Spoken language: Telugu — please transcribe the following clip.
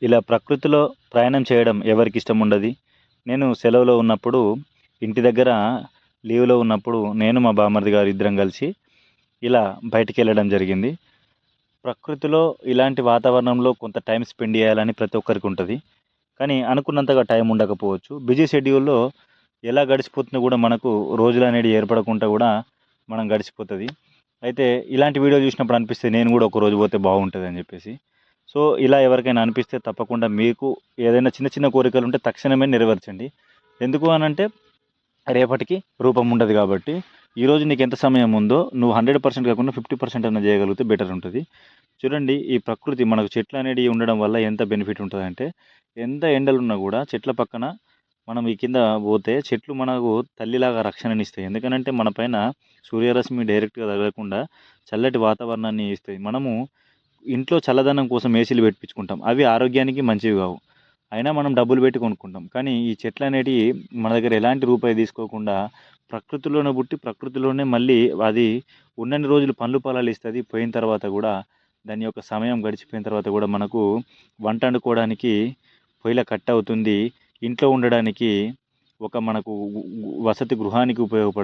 ఇలా ప్రకృతిలో ప్రయాణం చేయడం ఎవరికి ఇష్టం ఉండదు. నేను సెలవులో ఉన్నప్పుడు ఇంటి దగ్గర లీవ్‌లో ఉన్నప్పుడు నేను మా బామర్ది గారు ఇద్దరం కలిసి ఇలా బయటికెళ్ళడం జరిగింది. ప్రకృతిలో ఇలాంటి వాతావరణంలో కొంత టైం స్పెండ్ చేయాలని ప్రతి ఒక్కరికి ఉంటది. కానీ అనుకున్నంతగా టైం ఉండకపోవచ్చు. బిజీ షెడ్యూల్‌లో ఎలా గడిచిపోతుందో కూడా మనకు రోజులనేటివి ఏర్పడకుండా కూడా మనం గడిచిపోతది. అయితే ఇలాంటి వీడియో చూసినప్పుడు అనిపిస్తది నేను కూడా ఒకరోజు పోతే బాగుంటదని చెప్పేసి. సో, ఇలా ఎవరికైనా అనిపిస్తే తప్పకుండా మీకు ఏదైనా చిన్న చిన్న కోరికలుంటే తక్షణమే నెరవేర్చండి. ఎందుకు అనంటే రేపటికి రూపం ఉండదు కాబట్టి, ఈరోజు నీకెంత సమయం ఉందో నువ్వు 100% కాకుండా 50% అన్నా చేయగలిగితే బెటర్ ఉంటది. చూడండి ఈ ప్రకృతి మనకు చెట్లనేటివి ఉండడం వల్ల ఎంత బెనిఫిట్ ఉంటదంటే, ఎంత ఎండలున్నా గూడా చెట్ల పక్కన మనం ఈ కింద పోతే చెట్లు మనకు తల్లిలాగా రక్షణనిస్తాయి. ఎందుకనంటే మన పైన సూర్యరశ్మి డైరెక్ట్‌గా తగలకుండా చల్లటి వాతావరణాన్ని ఇస్తాయి. మనము ఇంట్లో చల్లదనం కోసం ఏసీలు పెట్టిపించుకుంటాం. అవి ఆరోగ్యానికి మంచివి గావు. అయినా మనం డబ్బులు పెట్టి కొనుక్కుంటాం. కానీ ఈ చెట్లనేటియి మన దగ్గర ఎలాంటి రూపాయి తీసుకోకుండా ప్రకృతిలోనే పుట్టి, ప్రకృతిలోనే మళ్ళీ అది ఉన్నన్ని రోజులు పండ్లు, ఫలాలు ఇస్తది. పోయిన తర్వాత గూడా దాని యొక్క సమయం గడిచిపోయిన తర్వాత గూడా మనకు వంట వండుకోవడానికి పొయ్యిల కట్టవుతుంది. ఇంట్లో ఉండడానికి ఒక మనకు వసతి గృహానికి ఉపయోగపడుతుంది.